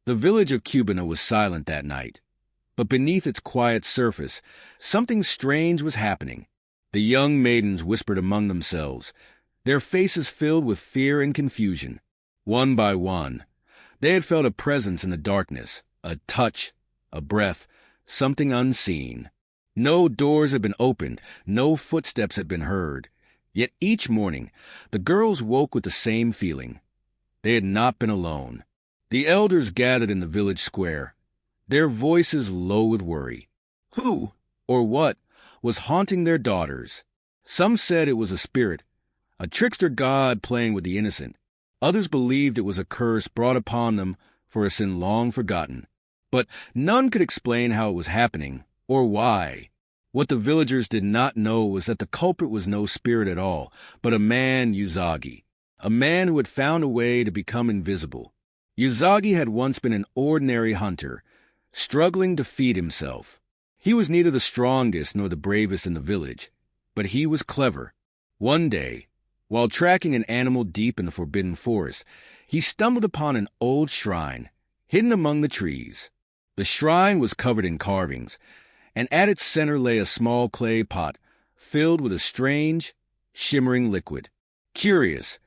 The village of Qubina was silent that night, but beneath its quiet surface, something strange was happening. The young maidens whispered among themselves, their faces filled with fear and confusion. One by one, they had felt a presence in the darkness, a touch, a breath, something unseen. No doors had been opened, no footsteps had been heard. Yet each morning, the girls woke with the same feeling. They had not been alone. The elders gathered in the village square, their voices low with worry. Who, or what, was haunting their daughters? Some said it was a spirit, a trickster god playing with the innocent. Others believed it was a curse brought upon them for a sin long forgotten. But none could explain how it was happening, or why. What the villagers did not know was that the culprit was no spirit at all, but a man, Uzagi, a man who had found a way to become invisible. Uzagi had once been an ordinary hunter, struggling to feed himself. He was neither the strongest nor the bravest in the village, but he was clever. One day, while tracking an animal deep in the forbidden forest, he stumbled upon an old shrine, hidden among the trees. The shrine was covered in carvings, and at its center lay a small clay pot filled with a strange, shimmering liquid. Curious,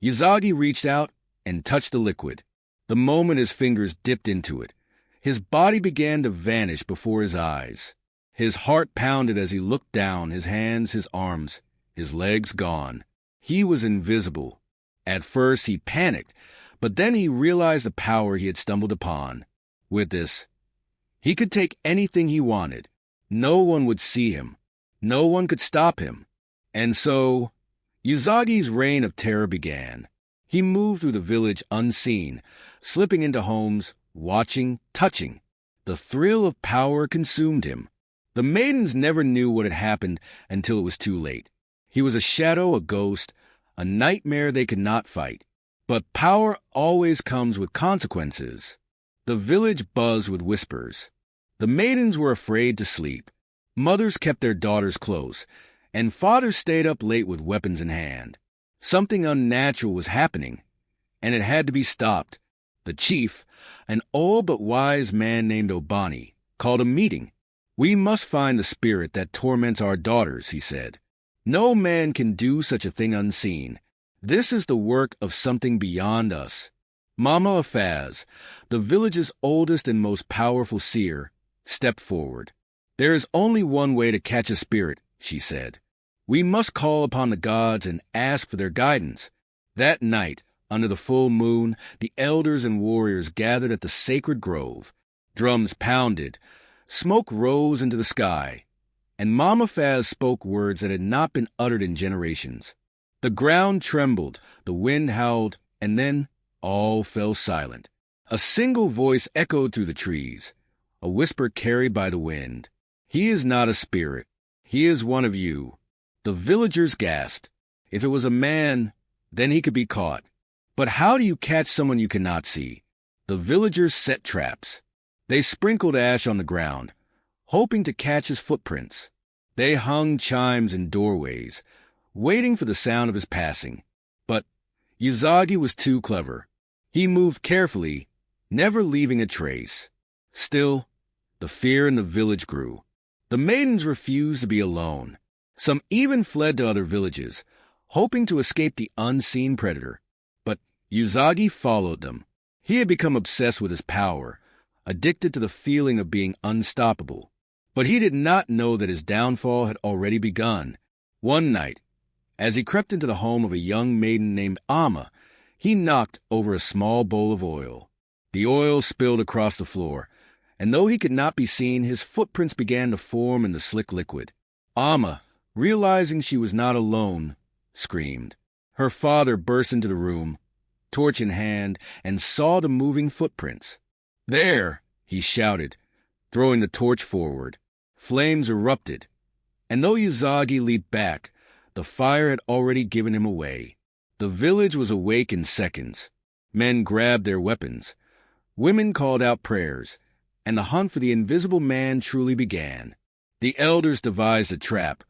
Uzagi reached out and touched the liquid. The moment his fingers dipped into it, his body began to vanish before his eyes. His heart pounded as he looked down, his hands, his arms, his legs gone. He was invisible. At first he panicked, but then he realized the power he had stumbled upon. With this, he could take anything he wanted. No one would see him. No one could stop him. And so, Uzagi's reign of terror began. He moved through the village unseen, slipping into homes, watching, touching. The thrill of power consumed him. The maidens never knew what had happened until it was too late. He was a shadow, a ghost, a nightmare they could not fight. But power always comes with consequences. The village buzzed with whispers. The maidens were afraid to sleep. Mothers kept their daughters close, and fathers stayed up late with weapons in hand. Something unnatural was happening, and it had to be stopped. The chief, an old but wise man named Obani, called a meeting. "We must find the spirit that torments our daughters," he said. "No man can do such a thing unseen. This is the work of something beyond us." Mama Afaz, the village's oldest and most powerful seer, stepped forward. "There is only one way to catch a spirit," she said. "We must call upon the gods and ask for their guidance." That night, under the full moon, the elders and warriors gathered at the sacred grove. Drums pounded, smoke rose into the sky, and Mama Afaz spoke words that had not been uttered in generations. The ground trembled, the wind howled, and then all fell silent. A single voice echoed through the trees, a whisper carried by the wind. "He is not a spirit. He is one of you." The villagers gasped. If it was a man, then he could be caught. But how do you catch someone you cannot see? The villagers set traps. They sprinkled ash on the ground, hoping to catch his footprints. They hung chimes in doorways, waiting for the sound of his passing. But Uzagi was too clever. He moved carefully, never leaving a trace. Still, the fear in the village grew. The maidens refused to be alone. Some even fled to other villages, hoping to escape the unseen predator. But Uzagi followed them. He had become obsessed with his power, addicted to the feeling of being unstoppable. But he did not know that his downfall had already begun. One night, as he crept into the home of a young maiden named Amma, he knocked over a small bowl of oil. The oil spilled across the floor, and though he could not be seen, his footprints began to form in the slick liquid. Amma, realizing she was not alone, screamed. Her father burst into the room, torch in hand, and saw the moving footprints. "There!" he shouted, throwing the torch forward. Flames erupted, and though Uzagi leaped back, the fire had already given him away. The village was awake in seconds. Men grabbed their weapons. Women called out prayers, and the hunt for the invisible man truly began. The elders devised a trap,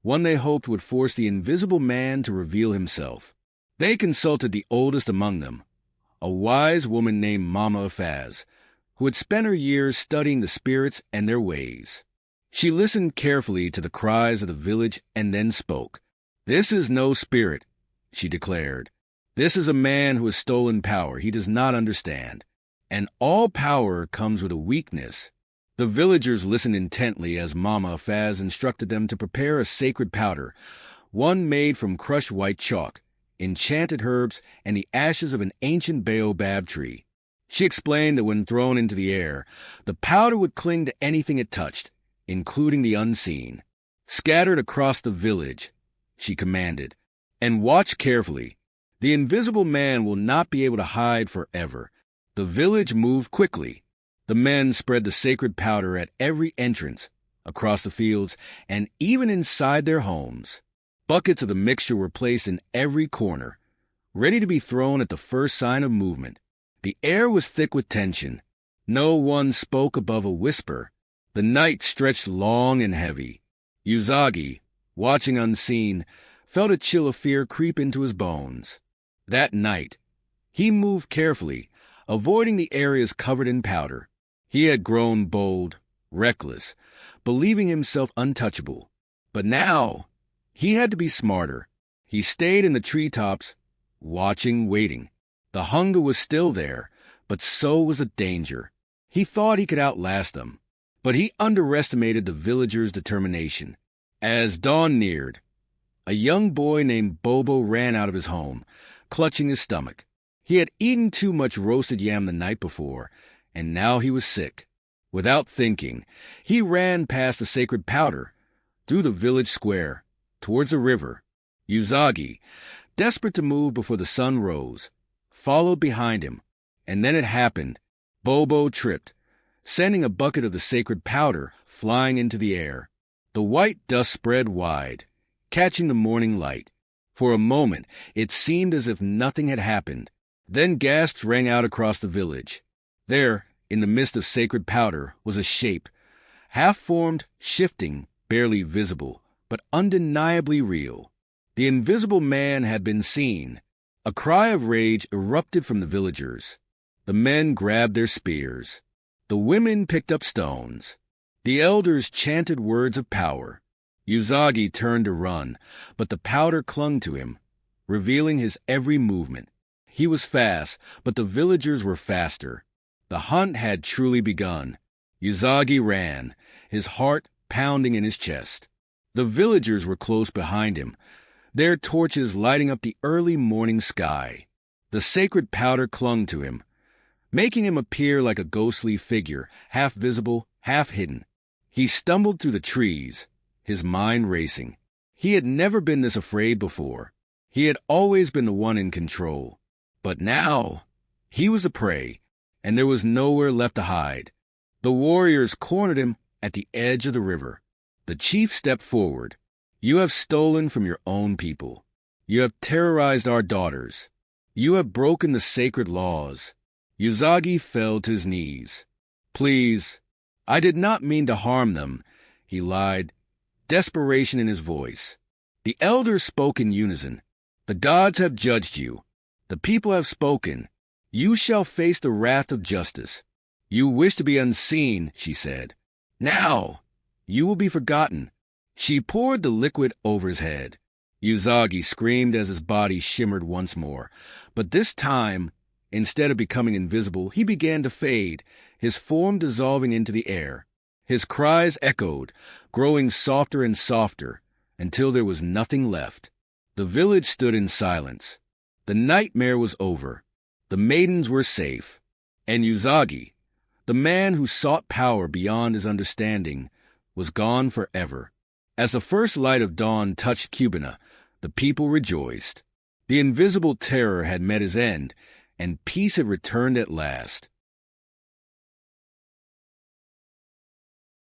one they hoped would force the invisible man to reveal himself. They consulted the oldest among them, a wise woman named Mama Afaz, who had spent her years studying the spirits and their ways. She listened carefully to the cries of the village and then spoke. "This is no spirit," she declared. "This is a man who has stolen power he does not understand. And all power comes with a weakness." The villagers listened intently as Mama Afaz instructed them to prepare a sacred powder, one made from crushed white chalk, enchanted herbs, and the ashes of an ancient baobab tree. She explained that when thrown into the air, the powder would cling to anything it touched, including the unseen. "Scattered across the village," she commanded, "and watch carefully. The invisible man will not be able to hide forever." The village moved quickly. The men spread the sacred powder at every entrance, across the fields, and even inside their homes. Buckets of the mixture were placed in every corner, ready to be thrown at the first sign of movement. The air was thick with tension. No one spoke above a whisper. The night stretched long and heavy. Uzagi, watching unseen, felt a chill of fear creep into his bones. That night, he moved carefully, avoiding the areas covered in powder. He had grown bold, reckless, believing himself untouchable. But now, he had to be smarter. He stayed in the treetops, watching, waiting. The hunger was still there, but so was the danger. He thought he could outlast them, but he underestimated the villagers' determination. As dawn neared, a young boy named Bobo ran out of his home, clutching his stomach. He had eaten too much roasted yam the night before, and now he was sick. Without thinking, he ran past the sacred powder, through the village square, towards the river. Uzagi, desperate to move before the sun rose, followed behind him, and then it happened. Bobo tripped, sending a bucket of the sacred powder flying into the air. The white dust spread wide, catching the morning light. For a moment, it seemed as if nothing had happened. Then gasps rang out across the village. There, in the midst of sacred powder, was a shape, half-formed, shifting, barely visible, but undeniably real. The invisible man had been seen. A cry of rage erupted from the villagers. The men grabbed their spears. The women picked up stones. The elders chanted words of power. Uzagi turned to run, but the powder clung to him, revealing his every movement. He was fast, but the villagers were faster. The hunt had truly begun. Uzagi ran, his heart pounding in his chest. The villagers were close behind him, their torches lighting up the early morning sky. The sacred powder clung to him, making him appear like a ghostly figure, half visible, half hidden. He stumbled through the trees, his mind racing. He had never been this afraid before. He had always been the one in control. But now, he was a prey, and there was nowhere left to hide. The warriors cornered him at the edge of the river. The chief stepped forward. "You have stolen from your own people. You have terrorized our daughters. You have broken the sacred laws." Uzagi fell to his knees. "Please, I did not mean to harm them," he lied, desperation in his voice. The elders spoke in unison. "The gods have judged you. The people have spoken. You shall face the wrath of justice. You wish to be unseen," she said. "Now, you will be forgotten." She poured the liquid over his head. Uzagi screamed as his body shimmered once more. But this time, instead of becoming invisible, he began to fade, his form dissolving into the air. His cries echoed, growing softer and softer, until there was nothing left. The village stood in silence. The nightmare was over. The maidens were safe. And Uzagi, the man who sought power beyond his understanding, was gone forever. As the first light of dawn touched Qubina, the people rejoiced. The invisible terror had met his end, and peace had returned at last.